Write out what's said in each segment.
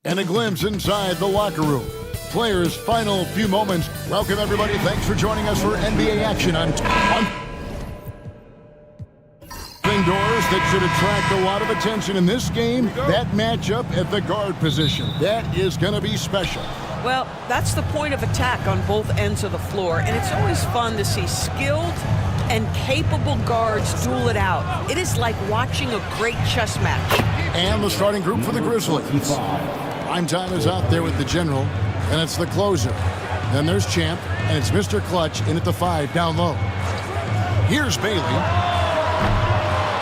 And a glimpse inside the locker room. Players' final few moments. Welcome, everybody. Thanks for joining us for NBA action on doors that should attract a lot of attention in this game. That matchup at the guard position. That is going to be special. Well, that's the point of attack on both ends of the floor, and it's always fun to see skilled and capable guards duel it out. It is like watching a great chess match. And the starting group for the Grizzlies. Prime time is out there with the general, and it's the closer. Then there's Champ, and it's Mr. Clutch in at the 5 down low. Here's Bailey.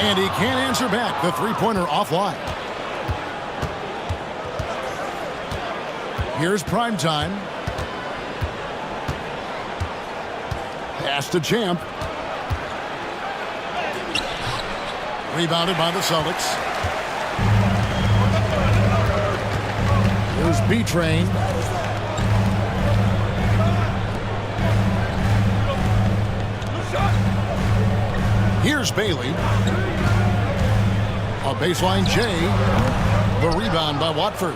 And he can't answer back. The three-pointer offline. Here's Prime time. Pass to Champ. Rebounded by the Celtics. Here's B-Train. Here's Bailey. A baseline J. The rebound by Watford.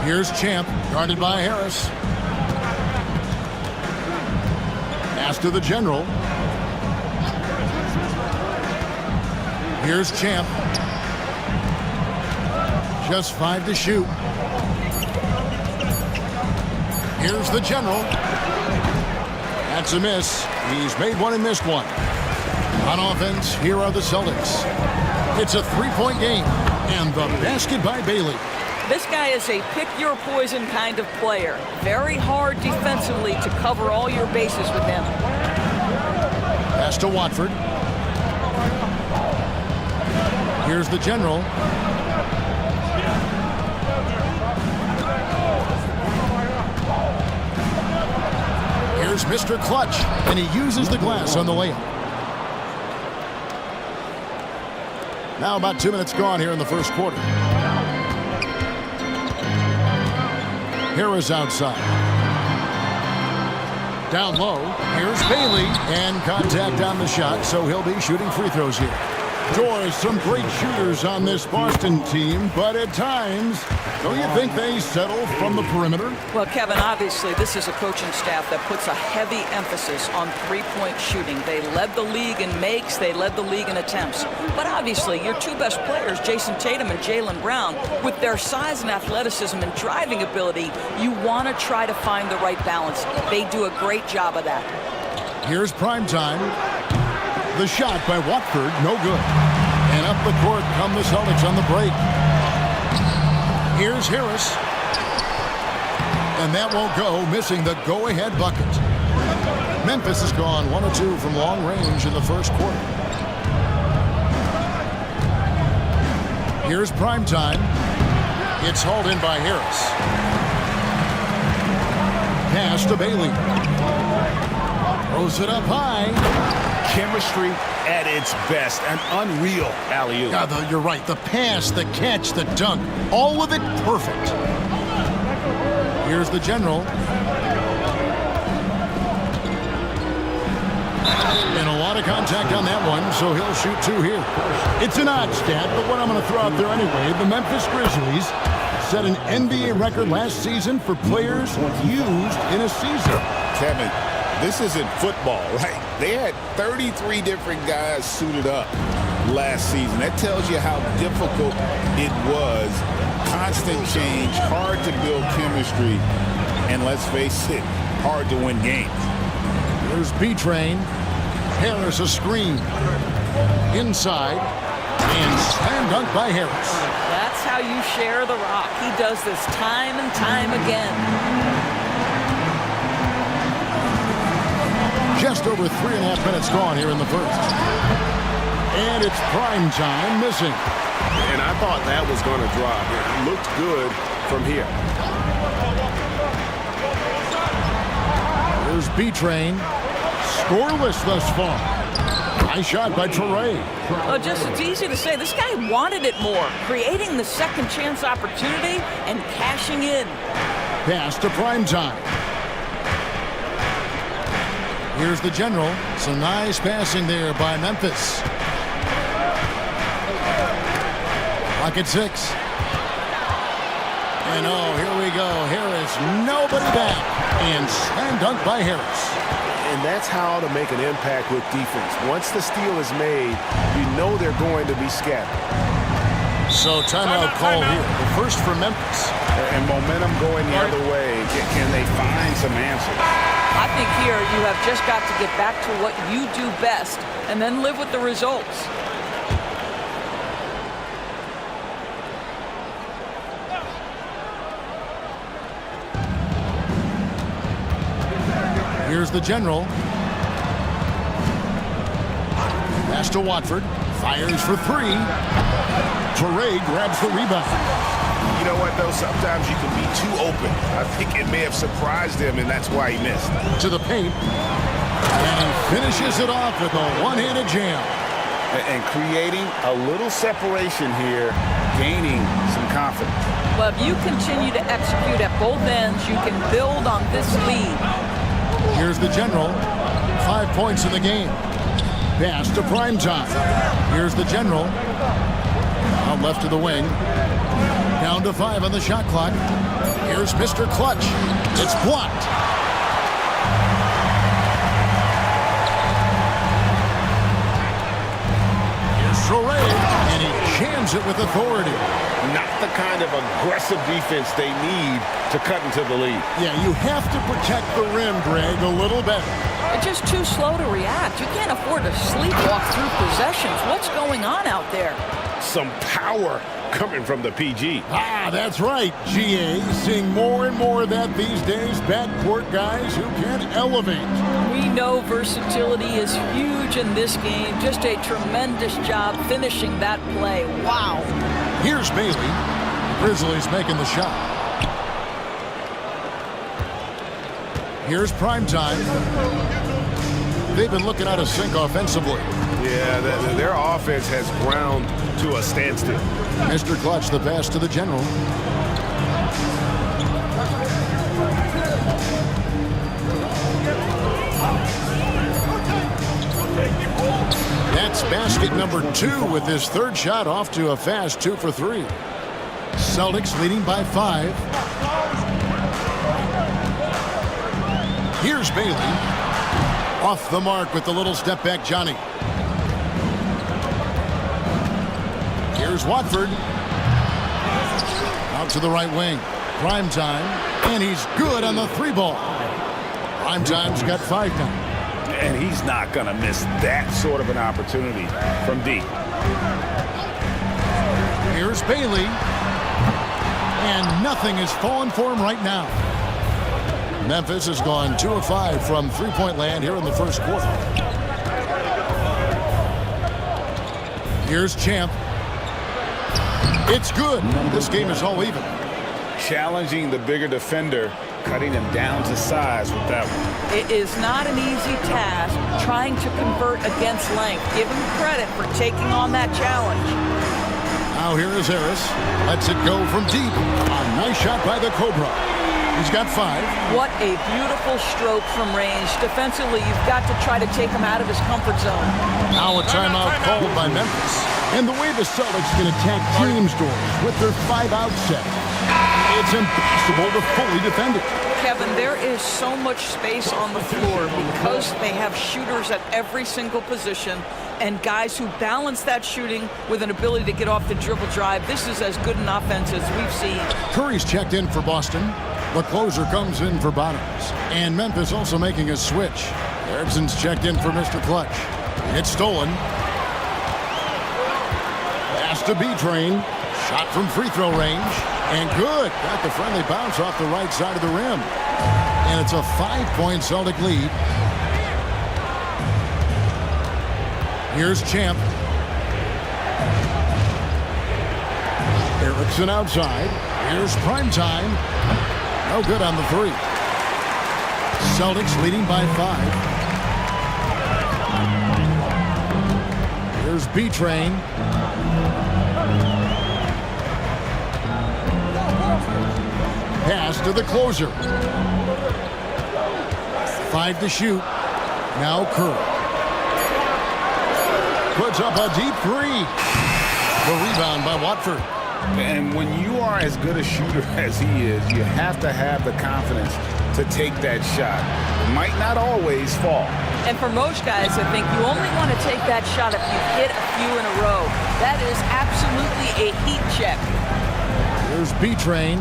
Here's Champ, guarded by Harris. Pass to the general. Here's Champ. Just 5 to shoot. Here's the general. That's a miss. He's made one and missed one. On offense, here are the Celtics. It's a three-point game. And the basket by Bailey. This guy is a pick-your-poison kind of player. Very hard defensively to cover all your bases with him. Pass to Watford. Here's the general. Here's Mr. Clutch, and he uses the glass on the layup. Now about 2 minutes gone here in the first quarter. Harris outside. Down low, here's Bailey, and contact on the shot, so he'll be shooting free throws here. Doors, some great shooters on this Boston team, but at times, don't you think they settle from the perimeter? Well, Kevin, obviously, this is a coaching staff that puts a heavy emphasis on three-point shooting. They led the league in makes, they led the league in attempts. But obviously, your two best players, Jason Tatum and Jaylen Brown, with their size and athleticism and driving ability, you want to try to find the right balance. They do a great job of that. Here's Prime time. The shot by Watford, no good. And up the court come the Celtics on the break. Here's Harris. And that won't go, missing the go-ahead bucket. Memphis has gone 1 or 2 from long range in the first quarter. Here's Prime time. It's hauled in by Harris. Pass to Bailey. Throws it up high. Chemistry at its best. An unreal alley-oop. Yeah, you're right. The pass, the catch, the dunk. All of it perfect. Here's the general. And a lot of contact on that one, so he'll shoot 2 here. It's an odd stat, but what I'm going to throw out there anyway, the Memphis Grizzlies set an NBA record last season for players used in a season. Kevin, this isn't football, right? They had 33 different guys suited up last season. That tells you how difficult it was. Constant change, hard to build chemistry, and let's face it, hard to win games. There's B-Train. Harris a screen. Inside. And slam dunk by Harris. That's how you share the rock. He does this time and time again. Just over 3.5 minutes gone here in the first. And it's Prime time missing. And I thought that was going to drop. It looked good from here. There's B-Train. Scoreless thus far. Nice shot by Toure. Oh, just it's easy to say. This guy wanted it more. Creating the second chance opportunity and cashing in. Pass to Prime time. Here's the general. Some nice passing there by Memphis. Clock at 6. And oh, here we go. Harris, nobody back. And slam dunk by Harris. And that's how to make an impact with defense. Once the steal is made, you know they're going to be scattered. So timeout call here. The first for Memphis. And momentum going the other way. Can they find some answers? I think here you have just got to get back to what you do best and then live with the results. Here's the general. Pass to Watford. Fires for 3. Toure grabs the rebound. You know what, though? Sometimes you can be too open. I think it may have surprised him, and that's why he missed. To the paint. And he finishes it off with a one-handed jam. And creating a little separation here, gaining some confidence. Well, if you continue to execute at both ends, you can build on this lead. Here's the general. 5 points in the game. Pass to Primetime. Here's the general. Out left to the wing. Down to 5 on the shot clock. Here's Mr. Clutch. It's blocked. Here's Toure. And he jams it with authority. Not the kind of aggressive defense they need to cut into the lead. Yeah, you have to protect the rim, Greg, a little better. They're just too slow to react. You can't afford to sleepwalk through possessions. What's going on out there? Some power coming from the PG. Ah, that's right, GA. Seeing more and more of that these days. Backcourt guys who can elevate. We know versatility is huge in this game. Just a tremendous job finishing that play. Wow. Here's Bailey. Grizzlies making the shot. Here's Primetime. They've been looking out of sync offensively. Yeah, their offense has ground to a standstill. Mr. Clutch, the pass to the general. That's basket number 2 with his third shot off to a fast 2 for 3. Celtics leading by 5. Here's Bailey. Off the mark with the little step back Johnny. Here's Watford. Out to the right wing. Primetime. And he's good on the 3-ball. Primetime's got 5 now. And he's not going to miss that sort of an opportunity from deep. Here's Bailey. And nothing is falling for him right now. Memphis has gone 2 of 5 from three-point land here in the first quarter. Here's Champ. It's good. This game is all even. Challenging the bigger defender, cutting him down to size with that one. It is not an easy task trying to convert against length. Give him credit for taking on that challenge. Now here is Harris. Lets it go from deep. A nice shot by the Cobra. He's got 5. What a beautiful stroke from range. Defensively, you've got to try to take him out of his comfort zone. Now a timeout called by Memphis. And the way the Celtics can attack teams' doors with their 5-out set, it's impossible to fully defend it. Kevin, there is so much space on the floor because they have shooters at every single position and guys who balance that shooting with an ability to get off the dribble drive. This is as good an offense as we've seen. Curry's checked in for Boston. The closer comes in for Bottoms. And Memphis also making a switch. Erickson's checked in for Mr. Clutch. It's stolen. Pass to B-Train. Shot from free throw range. And good. Got the friendly bounce off the right side of the rim. And it's a 5-point Celtic lead. Here's Champ. Erickson outside. Here's Primetime. No good on the 3. Celtics leading by 5. Here's B-Train. Pass to the closer. 5 to shoot. Now Curry. Puts up a deep 3. The rebound by Watford. And when you are as good a shooter as he is, you have to have the confidence to take that shot. It might not always fall. And for most guys, I think you only want to take that shot if you've hit a few in a row. That is absolutely a heat check. Here's B-Train.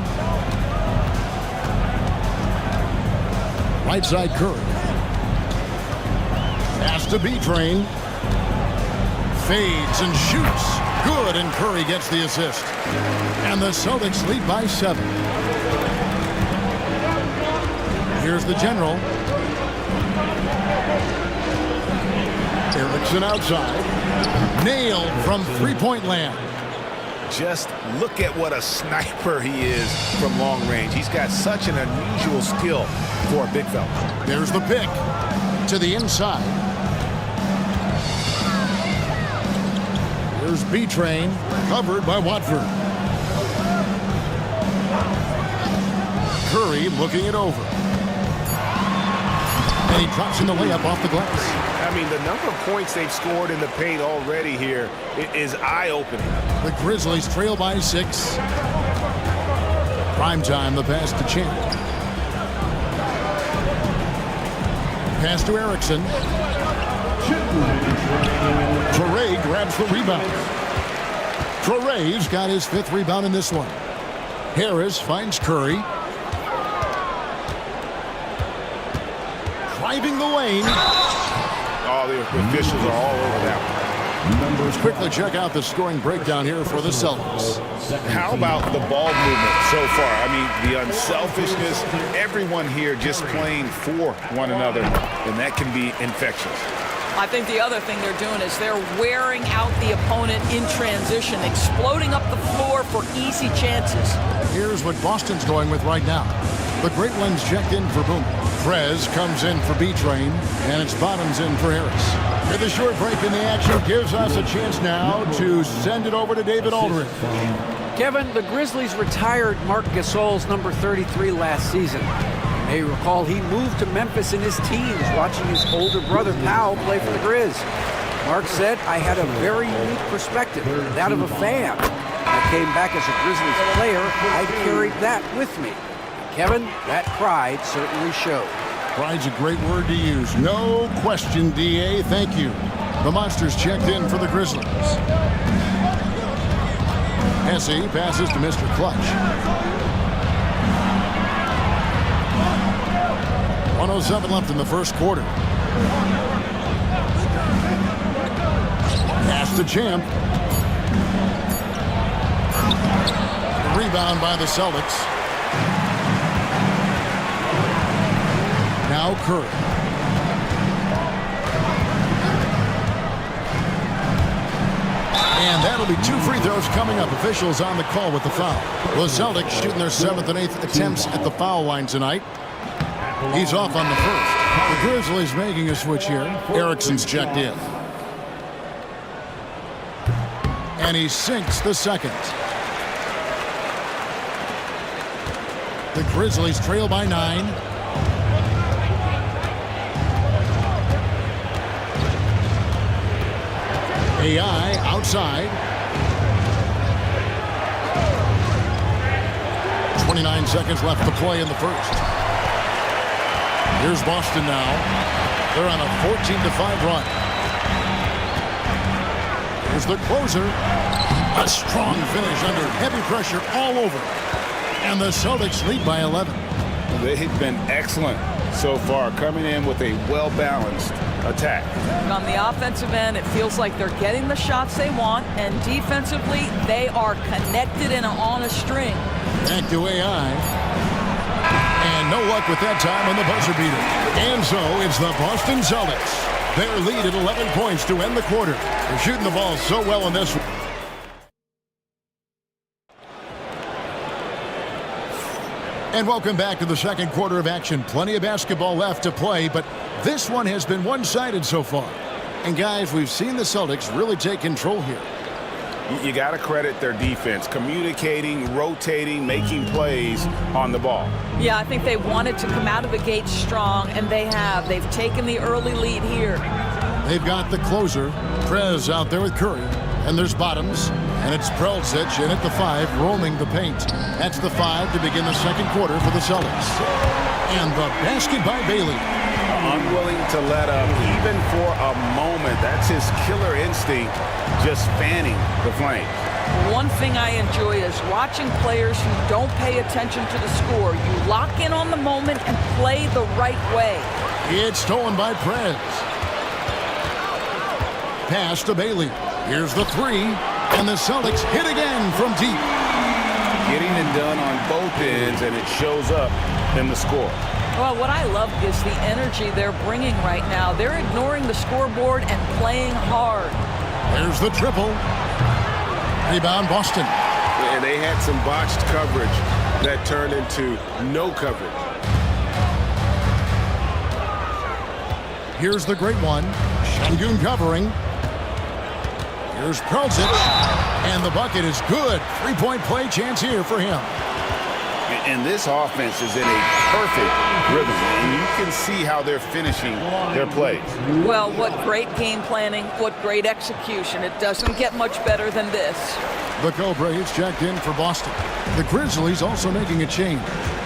Right side Curry. Pass to B-Train. Fades and shoots. Good, and Curry gets the assist. And the Celtics lead by 7. Here's the general. Erickson outside. Nailed from three-point land. Just look at what a sniper he is from long range. He's got such an unusual skill for a big fella. There's the pick to the inside. Here's B-Train, covered by Watford. Curry looking it over. And he drops in the layup off the glass. I mean, the number of points they've scored in the paint already here is eye-opening. The Grizzlies trail by 6. Prime time, the pass to Champ. Pass to Erickson. Traore grabs the rebound. Traore's got his 5th rebound in this one. Harris finds Curry. Driving the lane. Oh, the officials are all over that one. Let's quickly check out the scoring breakdown here for the Celtics. How about the ball movement so far? I mean, the unselfishness, everyone here just playing for one another, and that can be infectious. I think the other thing they're doing is they're wearing out the opponent in transition, exploding up the floor for easy chances. Here's what Boston's going with right now. The Great Ones checked in for Boom. Prez comes in for B-Train, and it's Bottoms in for Harris. With a short break in the action gives us a chance now to send it over to David Aldridge. Kevin, the Grizzlies retired Marc Gasol's number 33 last season. You may recall he moved to Memphis in his teens, watching his older brother Powell play for the Grizz. Mark said, "I had a very unique perspective, that of a fan. I came back as a Grizzlies player. I carried that with me." Kevin, that pride certainly showed. Pride's a great word to use. No question, DA. Thank you. The Monsters checked in for the Grizzlies. Hesse passes to Mr. Clutch. 1:07 left in the first quarter. Pass to Champ. Rebound by the Celtics. Now Curry. And that'll be 2 free throws coming up. Officials on the call with the foul. The Celtics shooting their 7th and 8th attempts at the foul line tonight. He's off on the first. The Grizzlies making a switch here. Erickson's checked in. And he sinks the second. The Grizzlies trail by 9. AI outside. 29 seconds left to play in the first. Here's Boston now. They're on a 14-5 run. Here's the closer. A strong finish under heavy pressure all over. And the Celtics lead by 11. They've been excellent so far, coming in with a well-balanced attack. On the offensive end, it feels like they're getting the shots they want, and defensively, they are connected and on a string. Back to AI. And no luck with that time on the buzzer beater. And so it's the Boston Celtics. Their lead at 11 points to end the quarter. They're shooting the ball so well in this one. And welcome back to the second quarter of action. Plenty of basketball left to play, but this one has been one-sided so far. And guys, we've seen the Celtics really take control here. You got to credit their defense, communicating, rotating, making plays on the ball. Yeah, I think they wanted to come out of the gate strong, and they have. They've taken the early lead here. They've got the closer, Prez, out there with Curry. And there's Bottoms, and it's Prelzic in at the 5, roaming the paint. That's the 5 to begin the second quarter for the Celtics. And the basket by Bailey. Unwilling to let up, even for a moment. That's his killer instinct, just fanning the flame. One thing I enjoy is watching players who don't pay attention to the score. You lock in on the moment and play the right way. It's stolen by Prez. Pass to Bailey. Here's the 3, and the Celtics hit again from deep. Getting it done on both ends, and it shows up in the score. Well, what I love is the energy they're bringing right now. They're ignoring the scoreboard and playing hard. There's the triple. Rebound, Boston. And they had some botched coverage that turned into no coverage. Here's the great one. Şengün covering. Here's Prelzic, and the bucket is good. 3-point play chance here for him. And this offense is in a perfect rhythm, and you can see how they're finishing their plays. Well, what great game planning, what great execution. It doesn't get much better than this. The Cobra is checked in for Boston. The Grizzlies also making a change.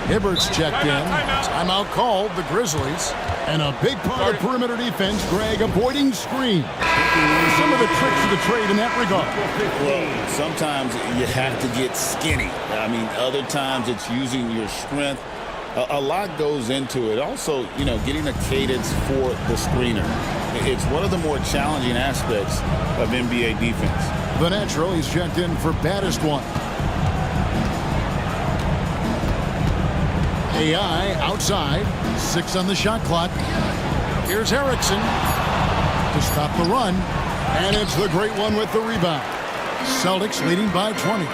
Hibbert's checked in. Timeout called, the Grizzlies. And a big part of perimeter defense, Greg, avoiding screen. Some of the tricks of the trade in that regard. Well, sometimes you have to get skinny. I mean, other times it's using your strength. A lot goes into it. Also, you know, getting a cadence for the screener. It's one of the more challenging aspects of NBA defense. The natural, he's checked in for baddest one. AI outside, 6 on the shot clock. Here's Erickson to stop the run, and it's the great one with the rebound. Celtics leading by 20.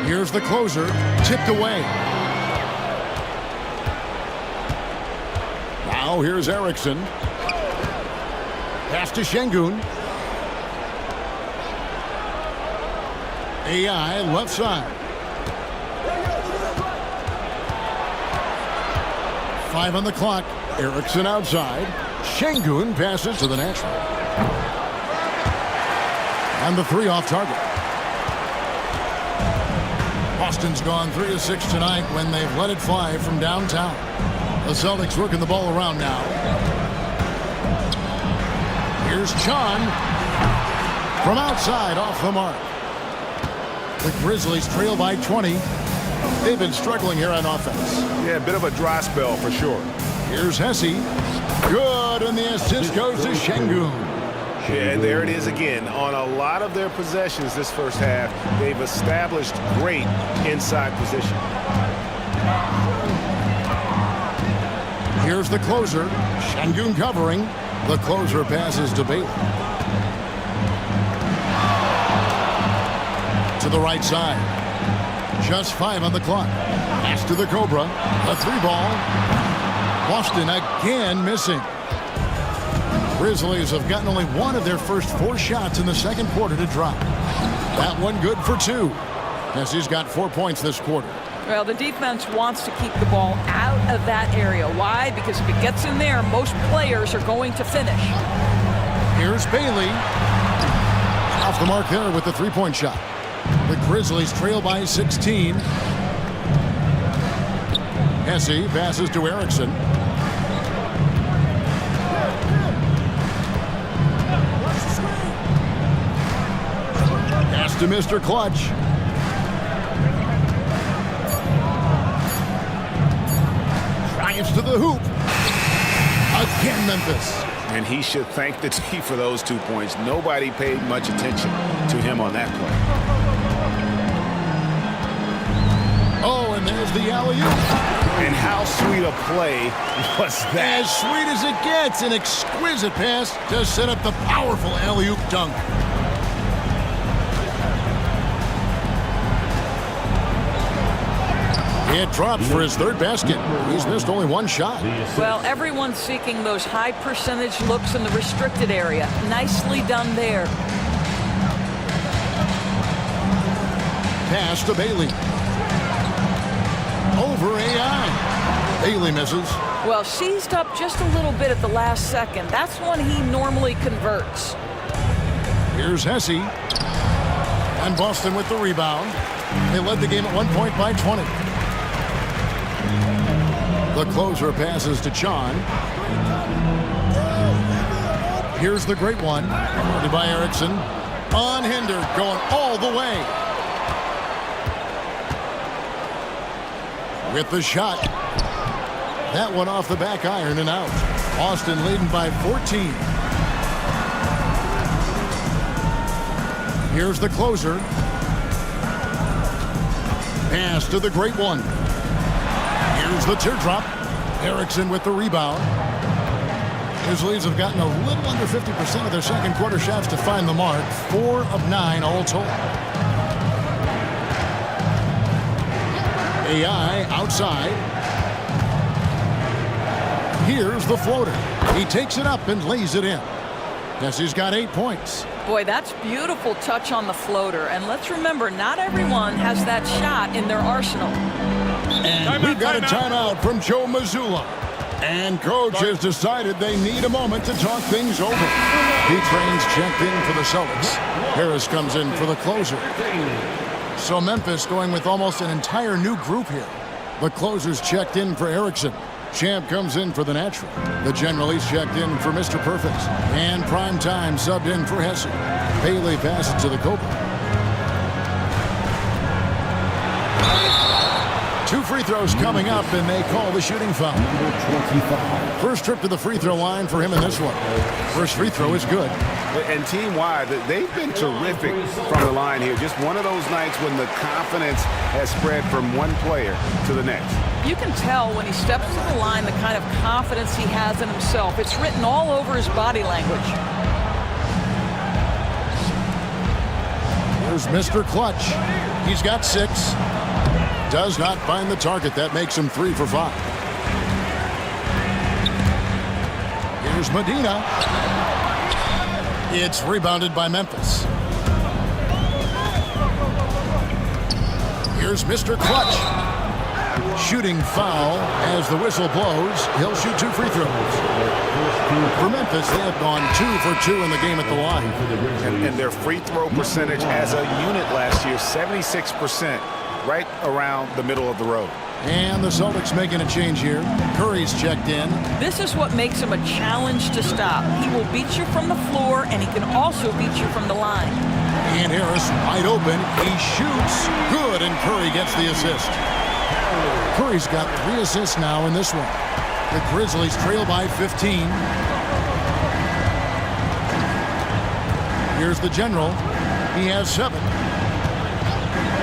Here's the closer, tipped away. Now here's Erickson. Pass to Şengün. AI left side. 5 on the clock. Erickson outside. Şengün passes to the natural. And the 3 off target. Boston's gone 3 of 6 tonight when they've let it fly from downtown. The Celtics working the ball around now. Here's Chan from outside off the mark. The Grizzlies trail by 20. They've been struggling here on offense. Yeah, a bit of a dry spell for sure. Here's Hesse. Good, and the assist goes to Şengün. Yeah, and there it is again. On a lot of their possessions this first half, they've established great inside position. Here's the closer. Şengün covering. The closer passes to Bailey. To the right side. Just 5 on the clock. Pass to the Cobra. A 3 ball. Boston again missing. Grizzlies have gotten only 1 of their first 4 shots in the second quarter to drop. That one good for 2. As he's got 4 points this quarter. Well, the defense wants to keep the ball out of that area. Why? Because if it gets in there, most players are going to finish. Here's Bailey. Off the mark there with the 3-point shot. The Grizzlies trail by 16. Hesse passes to Erickson. Pass to Mr. Clutch. Drives to the hoop. Again, Memphis. And he should thank the team for those 2 points. Nobody paid much attention to him on that play. Oh, and there's the alley-oop. And how sweet a play was that? As sweet as it gets, an exquisite pass to set up the powerful alley-oop dunk. It drops for his 3rd basket. He's missed only 1 shot. Well, everyone's seeking those high percentage looks in the restricted area. Nicely done there. Pass to Bailey. Over AI. Bailey misses. Well, seized up just a little bit at the last second. That's when he normally converts. Here's Hesse. And Boston with the rebound. They led the game at 1 point by 20. The closer passes to Chon. Here's the great one. Guarded by Erickson. Unhindered, going all the way. With the shot. That one off the back iron and out. Boston leading by 14. Here's the closer. Pass to the great one. Here's the teardrop. Erickson with the rebound. Grizzlies have gotten a little under 50% of their second quarter shots to find the mark. 4 of 9 all told. AI outside. Here's the floater. He takes it up and lays it in. Hesse's got 8 points. Boy, that's beautiful touch on the floater. And let's remember, not everyone has that shot in their arsenal. And we've got a timeout from Joe Mazzulla. And coach has decided they need a moment to talk things over. Pete Train's checked in for the Celtics. Harris comes in for the closer. So Memphis going with almost an entire new group here. The closer's checked in for Erickson. Champ comes in for the natural. The general is checked in for Mr. Perfect. And Prime Time subbed in for Hesse. Bailey passes to the Cobra. 2 free throws coming up, and they call the shooting foul. First trip to the free throw line for him in this one. First free throw is good. And team-wide, they've been terrific from the line here. Just one of those nights when the confidence has spread from one player to the next. You can tell when he steps to the line the kind of confidence he has in himself. It's written all over his body language. Here's Mr. Clutch. He's got 6. Does not find the target. That makes him 3 for 5. Here's Medina. It's rebounded by Memphis. Here's Mr. Clutch. Shooting foul as the whistle blows. He'll shoot 2 free throws. For Memphis, they have gone 2 for 2 in the game at the line. And their free throw percentage as a unit last year, 76%. Right around the middle of the road. And the Celtics making a change here. Curry's checked in. This is what makes him a challenge to stop. He will beat you from the floor, and he can also beat you from the line. And Harris wide open. He shoots. Good, and Curry gets the assist. Curry's got 3 assists now in this one. The Grizzlies trail by 15. Here's the general. He has 7.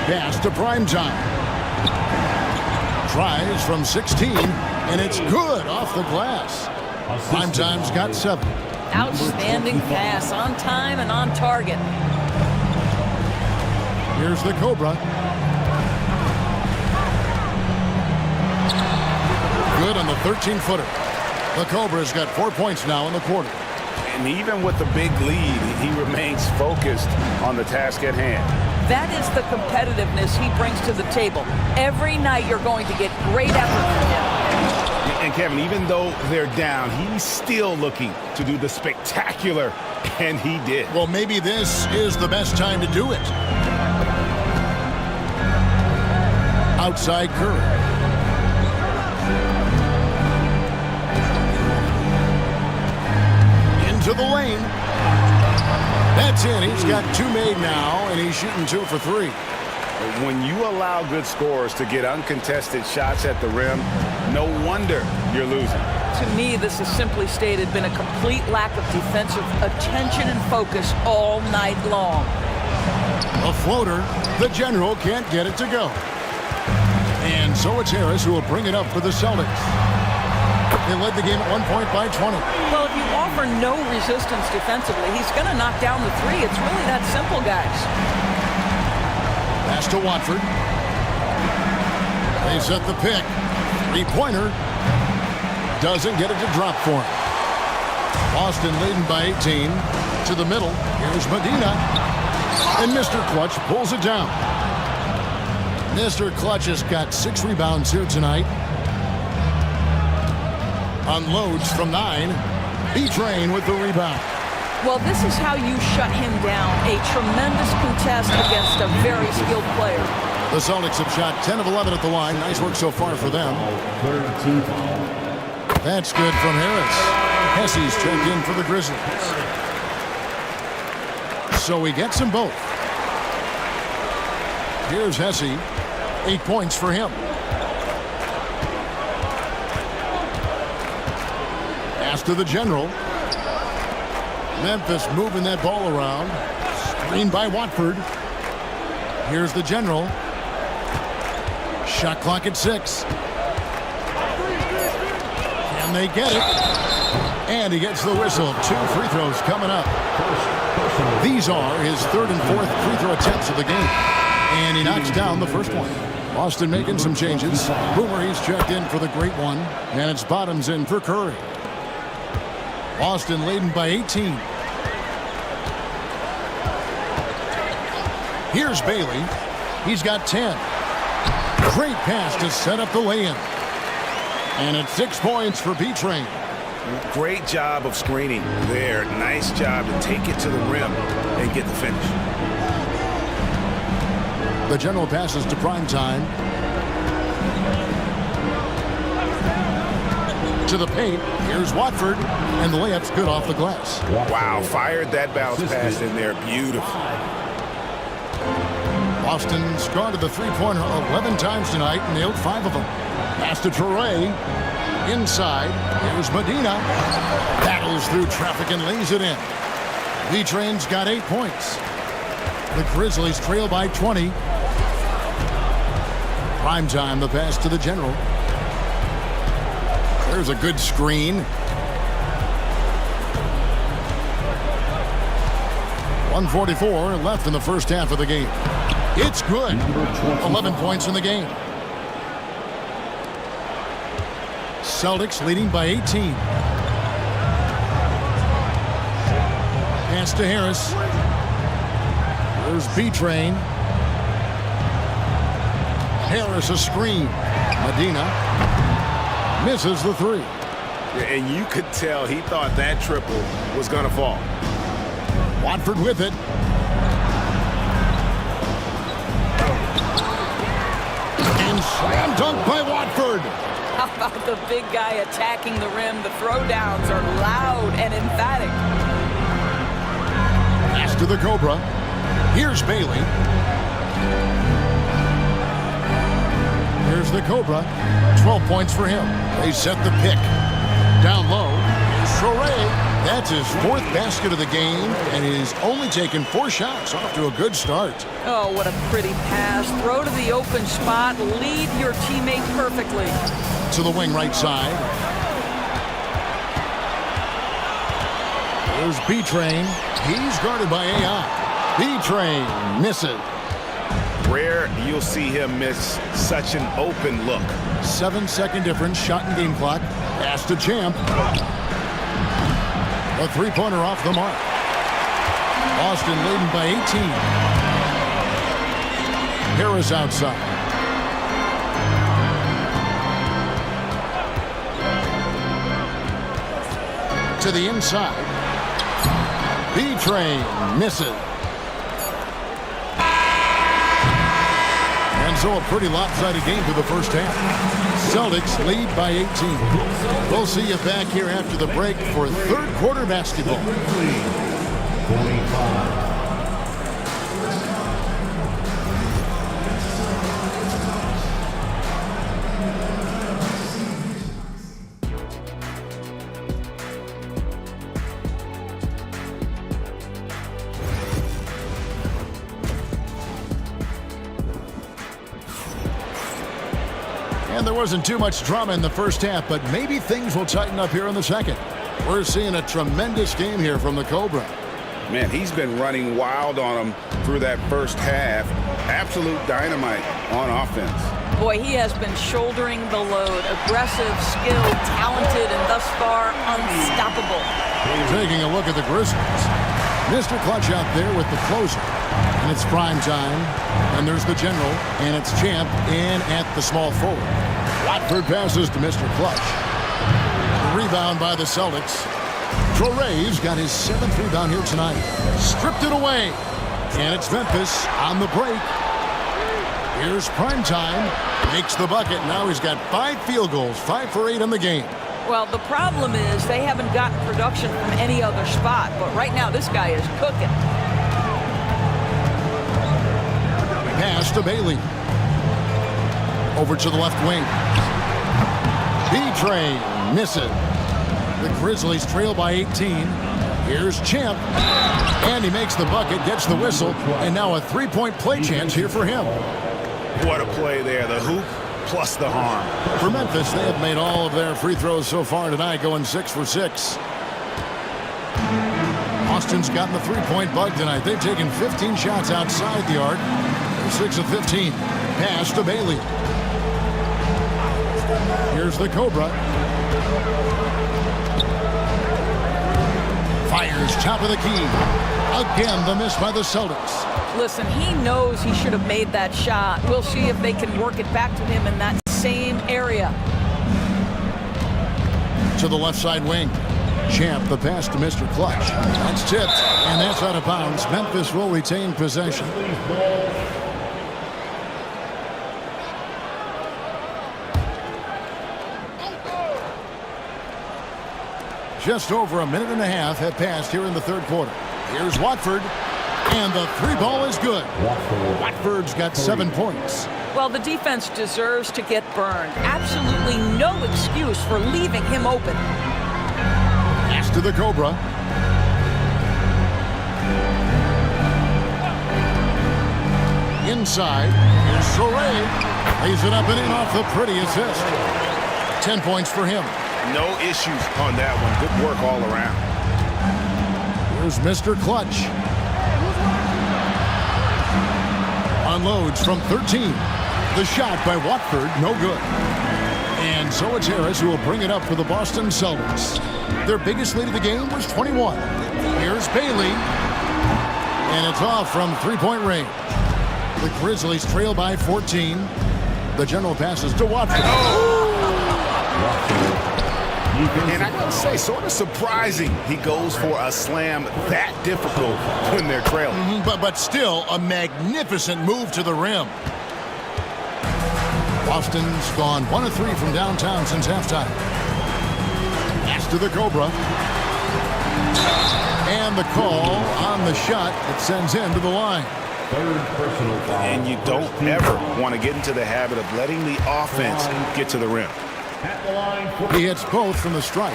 Pass to Prime Time. Tries from 16, and it's good off the glass. Prime Time's got 7. Outstanding pass, on time and on target. Here's the Cobra. Good on the 13-footer. The Cobra's got 4 points now in the quarter. And even with the big lead, he remains focused on the task at hand. That is the competitiveness he brings to the table. Every night you're going to get great effort from him. And Kevin, even though they're down, he's still looking to do the spectacular, and he did. Well, maybe this is the best time to do it. Outside Curry. Into the lane. That's in. He's got 2 made now, and he's shooting 2 for 3. When you allow good scorers to get uncontested shots at the rim, no wonder you're losing. To me, this has simply stated been a complete lack of defensive attention and focus all night long. A floater. The general can't get it to go. And so it's Harris who will bring it up for the Celtics. They led the game at 1 point by 20. Well, if you offer no resistance defensively, he's going to knock down the 3. It's really that simple, guys. Pass to Watford. They set the pick. 3-pointer. Doesn't get it to drop for him. Boston leading by 18. To the middle. Here's Medina. And Mr. Clutch pulls it down. Mr. Clutch has got 6 rebounds here tonight. Unloads from 9. B-Train with the rebound. Well, this is how you shut him down. A tremendous contest against a very skilled player. The Celtics have shot 10 of 11 at the line. Nice work so far for them. That's good from Harris. Hesse's checked in for the Grizzlies. So he gets them both. Here's Hesse. 8 points for him. Pass to the general. Memphis moving that ball around. Screened by Watford. Here's the general. Shot clock at 6. Can they get it? And he gets the whistle. 2 free throws coming up. These are his 3rd and 4th free throw attempts of the game. And he knocks down the first one. Boston making some changes. Boomer, he's checked in for the great one. And it's Bottoms in for Curry. Boston leading by 18. Here's Bailey. He's got 10. Great pass to set up the lay-in. And it's 6 points for B-Train. Great job of screening there. Nice job to take it to the rim and get the finish. The general passes to prime time. To the paint. Here's Watford. And the layup's good off the glass. Wow, fired that bounce pass in there. Beautiful. Boston's gone to the three-pointer 11 times tonight and nailed 5 of them. Pass to Toure. Inside. Here's Medina. Battles through traffic and lays it in. B-Train's got 8 points. The Grizzlies trail by 20. Prime time, the pass to the general. There's a good screen. 1:44 left in the first half of the game. It's good. 11 points in the game. Celtics leading by 18. Pass to Harris. There's B-Train. Harris a screen. Medina misses the 3. And you could tell he thought that triple was going to fall. Watford with it. And slam dunk by Watford. How about the big guy attacking the rim? The throwdowns are loud and emphatic. Pass to the Cobra. Here's Bailey. Here's the Cobra. 12 points for him. They set the pick. Down low. Toure. That's his 4th basket of the game, and he's only taken 4 shots. Off to a good start. Oh, what a pretty pass. Throw to the open spot. Lead your teammate perfectly. To the wing right side. There's B-Train. He's guarded by AI. B-Train misses. Rare you'll see him miss such an open look. 7-second difference, shot and game clock. Pass to Champ. A three-pointer off the mark. Boston leading by 18. Harris outside. To the inside. B-Train misses. And so a pretty lopsided game for the first half. Celtics lead by 18. We'll see you back here after the break for 3rd quarter basketball. And there wasn't too much drama in the first half, but maybe things will tighten up here in the second. We're seeing a tremendous game here from the Cobra. Man, he's been running wild on him through that first half. Absolute dynamite on offense. Boy, he has been shouldering the load. Aggressive, skilled, talented, and thus far unstoppable. Taking a look at the Grizzlies. Mr. Clutch out there with the closer. And it's prime time. And there's the general. And it's Champ in at the small forward. Watford passes to Mr. Clutch. Rebound by the Celtics. Traore's got his 7th rebound here tonight. Stripped it away. And it's Memphis on the break. Here's Primetime. Makes the bucket. Now he's got 5 field goals, 5 for 8 in the game. Well, the problem is they haven't gotten production from any other spot. But right now, this guy is cooking. Pass to Bailey. Over to the left wing. B-Train misses. The Grizzlies trail by 18. Here's Champ. And he makes the bucket, gets the whistle, and now a 3-point play chance here for him. What a play there. The hoop plus the harm. For Memphis, they have made all of their free throws so far tonight, going 6 for 6. Austin's gotten the 3-point bug tonight. They've taken 15 shots outside the arc. They're 6 of 15. Pass to Bailey. Here's the Cobra. Fires top of the key. Again, the miss by the Celtics. Listen, he knows he should have made that shot. We'll see if they can work it back to him in that same area. To the left side wing. Champ, the pass to Mr. Clutch. That's tipped, and that's out of bounds. Memphis will retain possession. Just over a minute and a half have passed here in the third quarter. Here's Watford, and the 3 ball is good. Watford's got 7 points. Well, the defense deserves to get burned. Absolutely no excuse for leaving him open. Pass to the Cobra. Inside, here's Traore. Lays it up and in off the pretty assist. 10 points for him. No issues on that one. Good work all around. Here's Mr. Clutch. Unloads from 13. The shot by Watford, no good. And so it's Harris who will bring it up for the Boston Celtics. Their biggest lead of the game was 21. Here's Bailey. And it's off from 3-point range. The Grizzlies trail by 14. The general passes to Watford. And I gotta say, sort of surprising he goes for a slam that difficult when they're trailing. But still, a magnificent move to the rim. Boston's gone 1 of 3 from downtown since halftime. Pass to the Cobra. And the call on the shot that sends him to the line. Third personal foul. And you don't ever want to get into the habit of letting the offense get to the rim. He hits both from the stripe.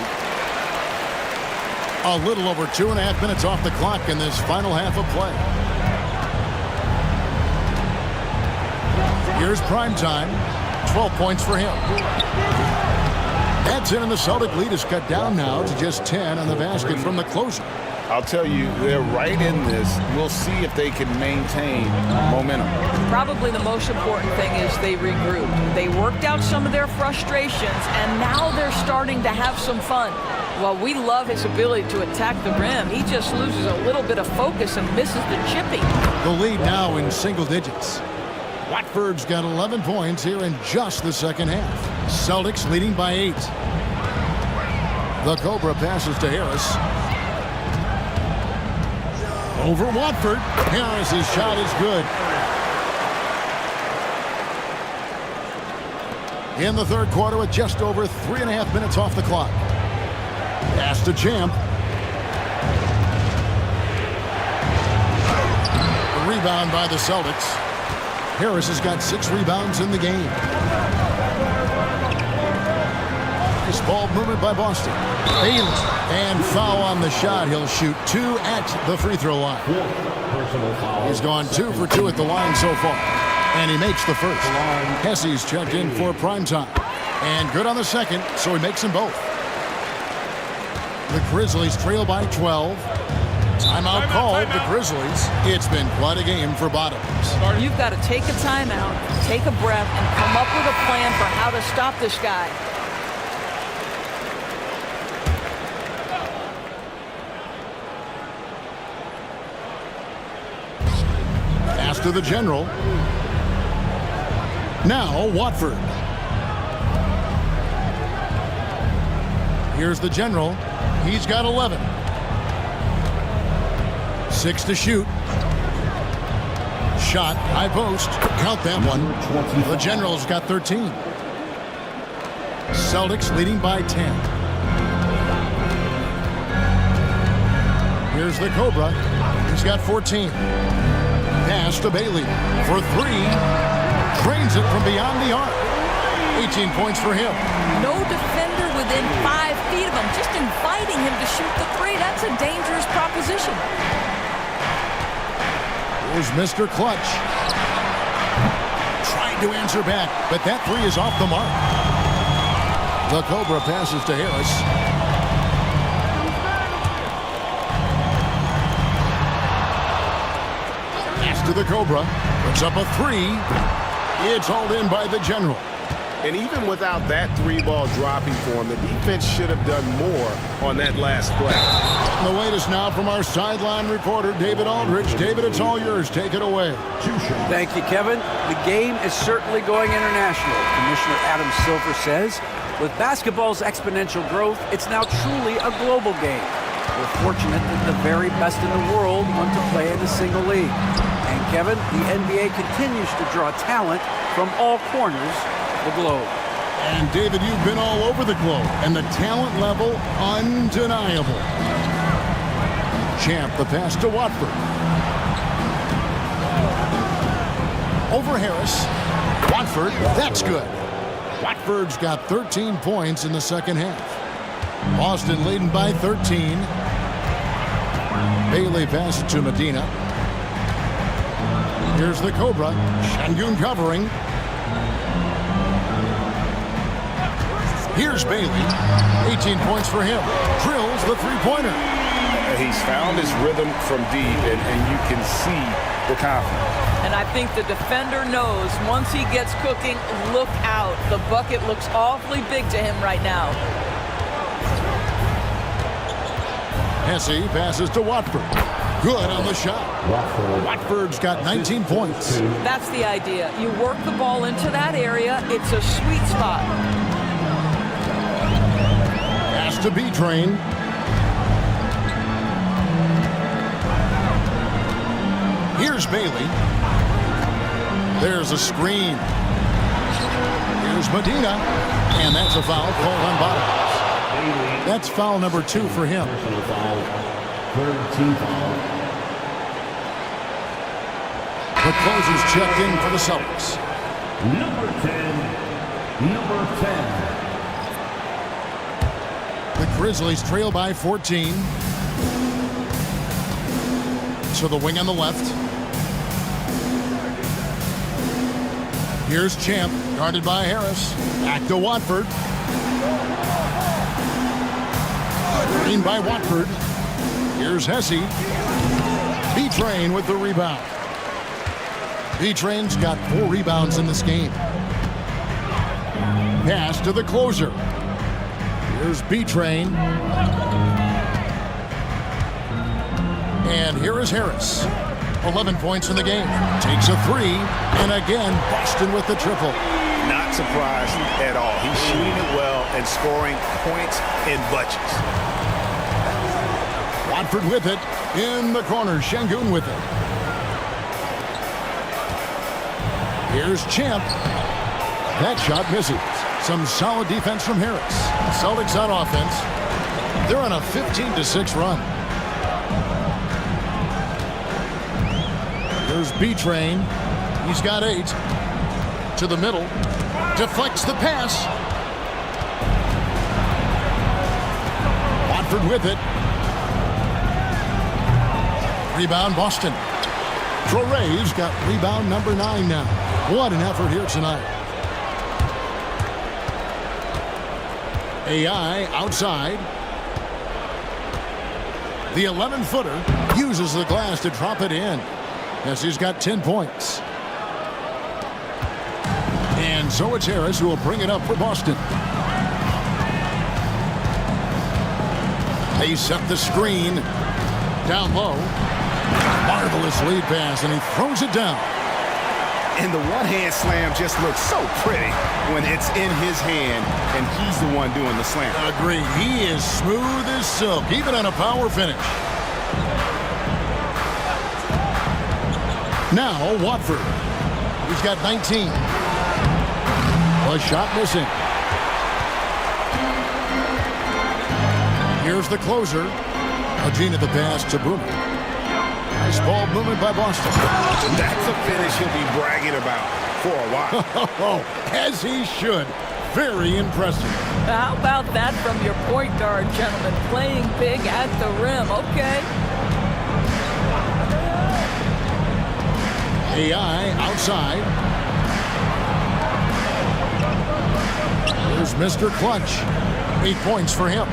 A little over 2.5 minutes off the clock in this final half of play. Here's Primetime. 12 points for him. That's in, and the Celtic lead is cut down now to just 10 on the basket from the closer. I'll tell you, they're right in this. We'll see if they can maintain momentum. Probably the most important thing is they regrouped. They worked out some of their frustrations, and now they're starting to have some fun. Well, we love his ability to attack the rim. He just loses a little bit of focus and misses the chippy. The lead now in single digits. Watford's got 11 points here in just the second half. Celtics leading by 8. The Cobra passes to Harris. Over Watford. Harris's shot is good. In the third quarter with just over 3.5 minutes off the clock. Pass to Champ. The rebound by the Celtics. Harris has got 6 rebounds in the game. Nice ball movement by Boston. Bailey. And foul on the shot. He'll shoot 2 at the free throw line. He's gone 2 for 2 at the line so far. And he makes the first. Hesse's checked in for Primetime. And good on the second, so he makes them both. The Grizzlies trail by 12. Timeout called the Grizzlies. It's been quite a game for Bottoms. You've got to take a timeout, take a breath, and come up with a plan for how to stop this guy. Pass to the general. Now Watford. Here's the general. He's got 11. 6 to shoot. Shot, high post. Count that one. The general's got 13. Celtics leading by 10. Here's the Cobra. He's got 14. Pass to Bailey for 3. Drains it from beyond the arc. 18 points for him. No defender within 5 feet of him, just inviting him to shoot the 3. That's a dangerous proposition. Here's Mr. Clutch. Trying to answer back, but that 3 is off the mark. The Cobra passes to Harris. Pass to the Cobra. Puts up a 3. It's hauled in by the general. And even without that 3-ball dropping for him, the defense should have done more on that last play. The latest now from our sideline reporter, David Aldridge. David, it's all yours. Take it away. Thank you, Kevin. The game is certainly going international. Commissioner Adam Silver says, with basketball's exponential growth, it's now truly a global game. We're fortunate that the very best in the world want to play in a single league. And Kevin, the NBA continues to draw talent from all corners of the globe. And David, you've been all over the globe, and the talent level undeniable. Champ, the pass to Watford. Over Harris. Watford, that's good. Watford's got 13 points in the second half. Boston leading by 13. Bailey passes to Medina. Here's the Cobra. Şengün covering. Here's Bailey. 18 points for him. Drills the three-pointer. He's found his rhythm from deep, and you can see the confidence. And I think the defender knows once he gets cooking, look out. The bucket looks awfully big to him right now. Hesse passes to Watford. Good on the shot. Watford's got 19 points. That's the idea. You work the ball into that area. It's a sweet spot. Pass to B-Train. Here's Bailey. There's a screen. Here's Medina. And that's a foul called on Bottoms. That's foul number 2 for him. The closer's checked in for the Celtics. Number 10. The Grizzlies trail by 14. So the wing on the left. Here's Champ, guarded by Harris. Back to Watford. Green by Watford. Here's Hesse. B-Train with the rebound. B-Train's got 4 rebounds in this game. Pass to the closer. Here's B-Train. And here is Harris. 11 points in the game. Takes a 3. And again, Boston with the triple. Not surprised at all. He's shooting it well and scoring points in bunches. Watford with it. In the corner, Şengün with it. Here's Champ. That shot misses. Some solid defense from Harris. Celtics on offense. They're on a 15-6 run. Here's B-Train. He's got 8. To the middle. Deflects the pass. Watford with it. Rebound, Boston. Traore's got rebound number 9 now. What an effort here tonight. AI outside. The 11-footer uses the glass to drop it in. Yes, he's got 10 points. And so it's Harris who will bring it up for Boston. They set the screen. Down low. Marvelous lead pass, and he throws it down. And the one-hand slam just looks so pretty when it's in his hand and he's the one doing the slam. Agreed. He is smooth as silk, even on a power finish. Now, Watford. He's got 19. A shot missing. Here's the closer. Agena the pass to Boomer. Nice ball movement by Boston. That's a finish he'll be bragging about for a while. As he should. Very impressive. How about that from your point guard, gentlemen? Playing big at the rim. Okay. AI outside. Here's Mr. Clutch. 8 points for him.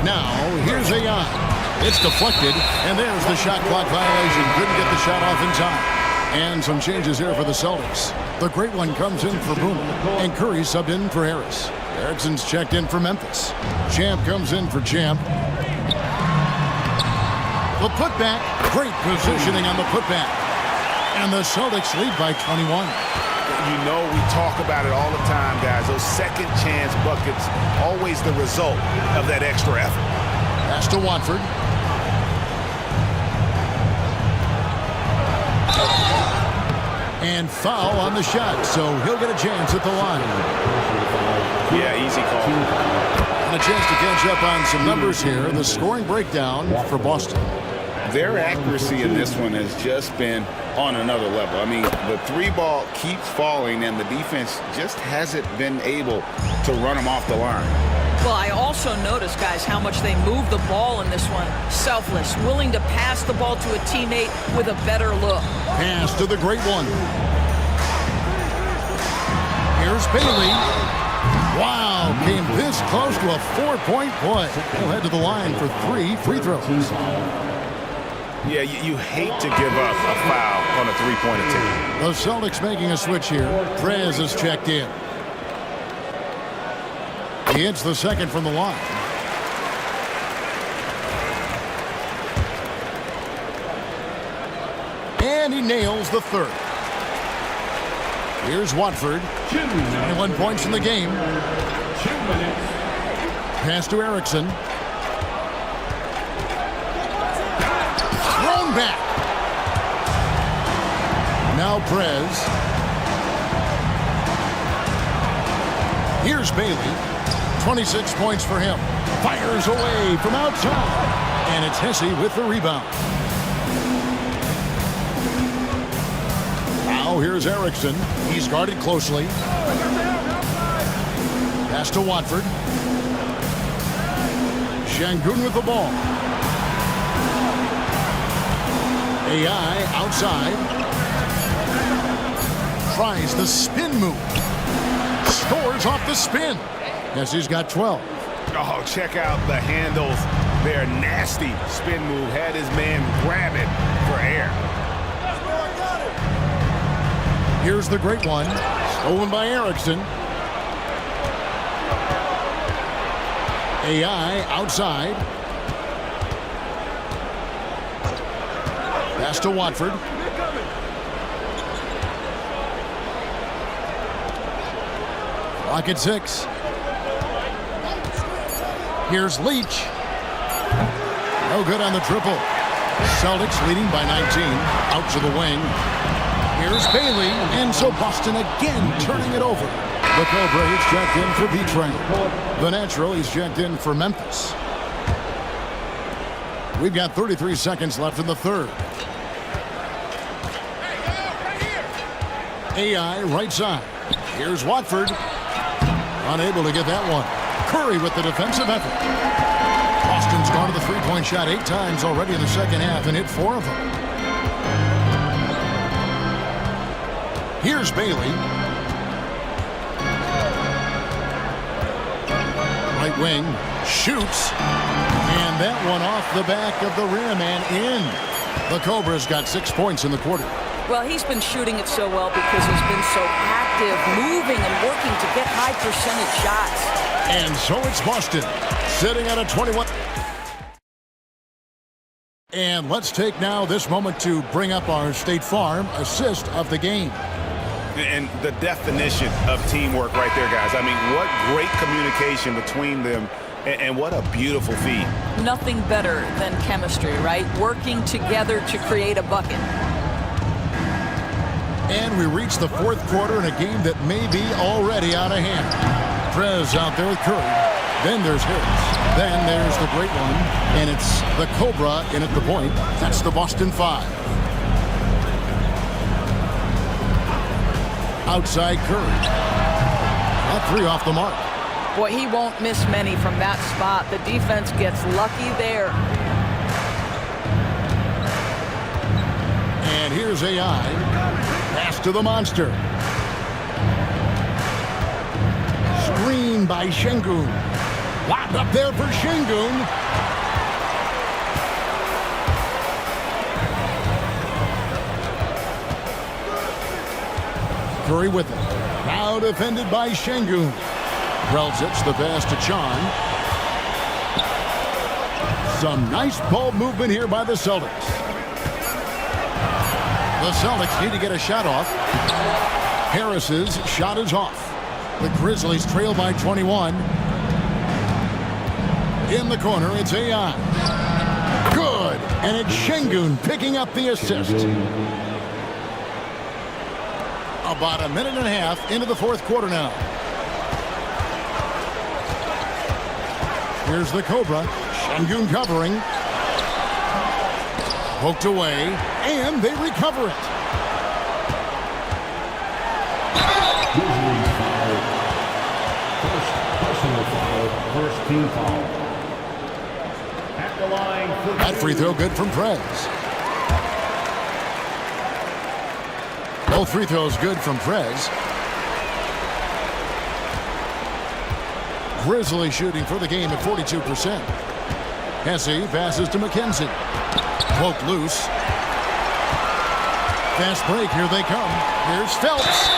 Now, here's AI. It's deflected, and there's the shot clock violation. Couldn't get the shot off in time. And some changes here for the Celtics. The great one comes in for Boomer, and Curry subbed in for Harris. Erickson's checked in for Memphis. Champ comes in for Champ. The putback, great positioning on the putback. And the Celtics lead by 21. You know, we talk about it all the time, guys. Those second chance buckets, always the result of that extra effort. Pass to Watford. And foul on the shot, so he'll get a chance at the line. Yeah, easy call. And a chance to catch up on some numbers here. The scoring breakdown for Boston. Their accuracy in this one has just been on another level. I mean, the three ball keeps falling, and the defense just hasn't been able to run them off the line. Well, I also noticed, guys, how much they move the ball in this one. Selfless, willing to pass the ball to a teammate with a better look. Pass to the great one. Here's Bailey. Wow, came this close to a 4-point play. He'll head to the line for 3 free throws. Yeah, you hate to give up a foul on a three-point attempt. The Celtics making a switch here. Prez is checked in. He hits the second from the line. And he nails the third. Here's Watford. 21 points in the game. 2 minutes. Pass to Erickson. Thrown back. Now Prez. Here's Bailey. 26 points for him. Fires away from outside. And it's Hesse with the rebound. Now here's Erickson. He's guarded closely. Pass to Watford. Şengün with the ball. AI outside. Tries the spin move. Scores off the spin. Hesse's got 12. Oh, check out the handles. Their nasty spin move had his man grab it for air. Here's the great one. Stolen by Erickson. AI outside. Pass to Watford. Clock at 6. Here's Leach. No good on the triple. Celtics leading by 19. Out to the wing. Here's Bailey. And so Boston again turning it over. The Cobra is checked in for B-Train. The Natural, he's checked in for Memphis. We've got 33 seconds left in the third. AI right side. Here's Watford. Unable to get that one. Curry with the defensive effort. Boston's gone to the three-point shot 8 times already in the second half and hit 4 of them. Here's Bailey. Right wing. Shoots. And that one off the back of the rim and in. The Cobras got 6 points in the quarter. Well, he's been shooting it so well because he's been so active, moving and working to get high percentage shots. And so it's Boston, sitting at a 21. And let's take now this moment to bring up our State Farm assist of the game. And the definition of teamwork right there, guys. I mean, what great communication between them, and what a beautiful feed. Nothing better than chemistry, right? Working together to create a bucket. And we reach the fourth quarter in a game that may be already out of hand. Prez out there with Curry. Then there's Harris. Then there's the great one, and it's the Cobra in at the point. That's the Boston 5. Outside Curry. That three off the mark. Boy, he won't miss many from that spot. The defense gets lucky there. And here's AI. Pass to the monster. Screen by Şengün. Locked up there for Şengün. Curry with it. Now defended by Şengün. Relzic, the pass to Chan. Some nice ball movement here by the Celtics. The Celtics need to get a shot off. Harris's shot is off. The Grizzlies trail by 21. In the corner, it's AI. Good. And it's Şengün picking up the assist. About a minute and a half into the fourth quarter now. Here's the Cobra. Şengün covering. Poked away, and they recover it. Personal foul, first team foul. At the line. That free throw good from Prez. Both free throws good from Prez. Grizzly shooting for the game at 42%. Hesse passes to McKenzie. Poked loose. Fast break, here they come. Here's Phelps.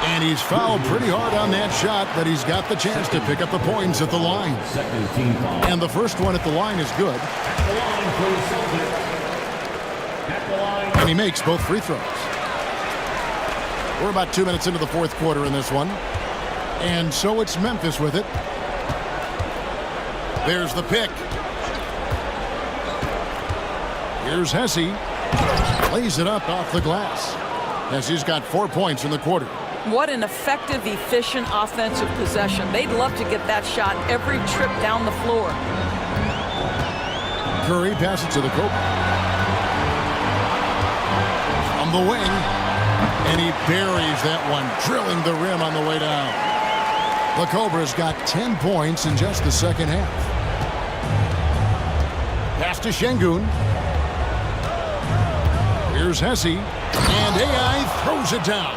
And he's fouled pretty hard on that shot, but he's got the chance to pick up the points at the line. Second team foul. And the first one at the line is good. At the line for the Celtics. At the line. And he makes both free throws. We're about 2 minutes into the fourth quarter in this one. And so it's Memphis with it. There's the pick. Here's Hesse. Lays it up off the glass. Hesse's got 4 points in the quarter. What an effective, efficient offensive possession. They'd love to get that shot every trip down the floor. Curry passes to the Cobra. From the wing. And he buries that one, drilling the rim on the way down. The Cobra's got 10 points in just the second half. Pass to Şengün. Here's Hesse. And AI throws it down.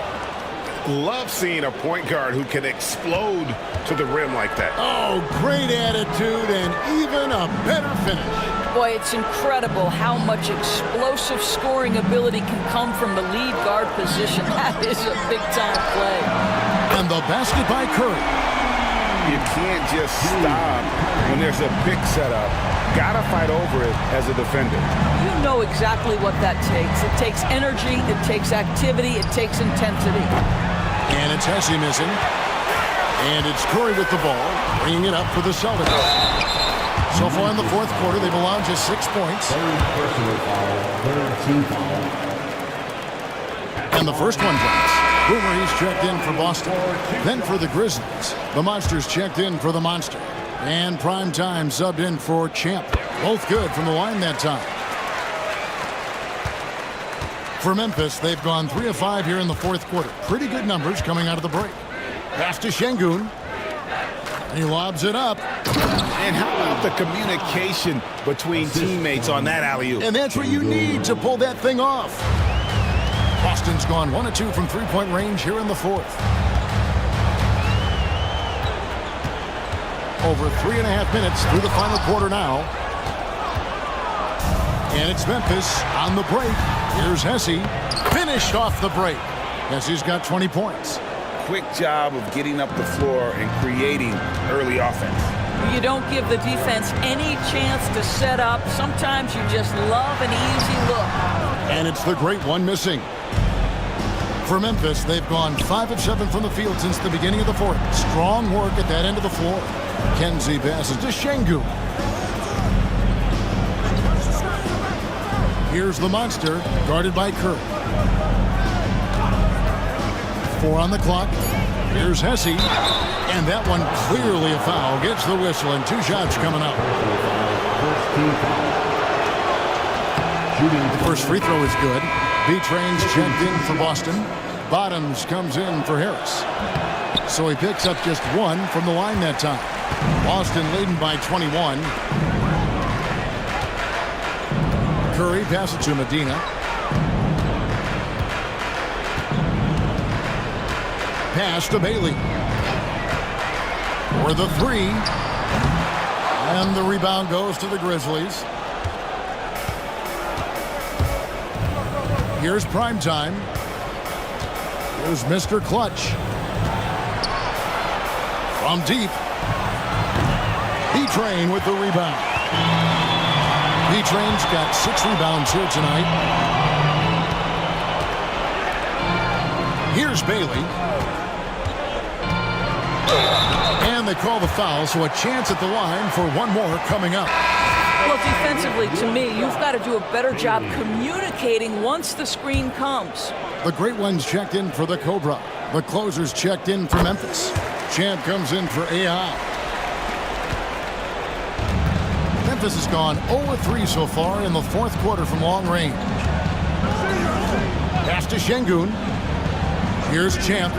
Love seeing a point guard who can explode to the rim like that. Oh, great attitude and even a better finish. Boy, it's incredible how much explosive scoring ability can come from the lead guard position. That is a big-time play. And the basket by Curry. You can't just stop when there's a pick set up. Gotta fight over it as a defender. You know exactly what that takes. It takes energy, it takes activity, it takes intensity. And it's Hesse missing. And it's Curry with the ball, bringing it up for the Celtics. So far in the fourth quarter, they've allowed just 6 points. Third personal foul, third team foul. And the first one drops. Boomer, he's checked in for Boston. Then for the Grizzlies, the Monsters checked in for the Monster. And Prime Time subbed in for Champ. Both good from the line that time. For Memphis, they've gone 3 of 5 here in the fourth quarter. Pretty good numbers coming out of the break. Pass to Şengün. And he lobs it up. And how about the communication between teammates on that alley-oop? And that's what you need to pull that thing off. Boston's gone 1 of 2 from three-point range here in the fourth. Over 3.5 minutes through the final quarter now. And it's Memphis on the break. Here's Hesse. Finished off the break. Hesse's got 20 points. Quick job of getting up the floor and creating early offense. You don't give the defense any chance to set up. Sometimes you just love an easy look. And it's the great one missing. For Memphis, they've gone 5 of 7 from the field since the beginning of the fourth. Strong work at that end of the floor. Kenzie passes to Şengün. Here's the monster, guarded by Kerr. 4 on the clock. Here's Hesse. And that one clearly a foul. Gets the whistle and 2 shots coming up. The first free throw is good. B-Train's checked in for Boston. Bottoms comes in for Harris. So he picks up just 1 from the line that time. Boston leading by 21. Curry passes to Medina. Pass to Bailey. For the 3. And the rebound goes to the Grizzlies. Here's prime time. Here's Mr. Clutch. From deep. B-Train with the rebound. B-Train's got 6 rebounds here tonight. Here's Bailey. And they call the foul, so a chance at the line for 1 more coming up. Well, defensively, to me, you've got to do a better job communicating once the screen comes. The great one's checked in for the Cobra. The closer's checked in for Memphis. Champ comes in for AI. Memphis has gone 0-3 so far in the fourth quarter from long range. Pass to Şengün. Here's Champ.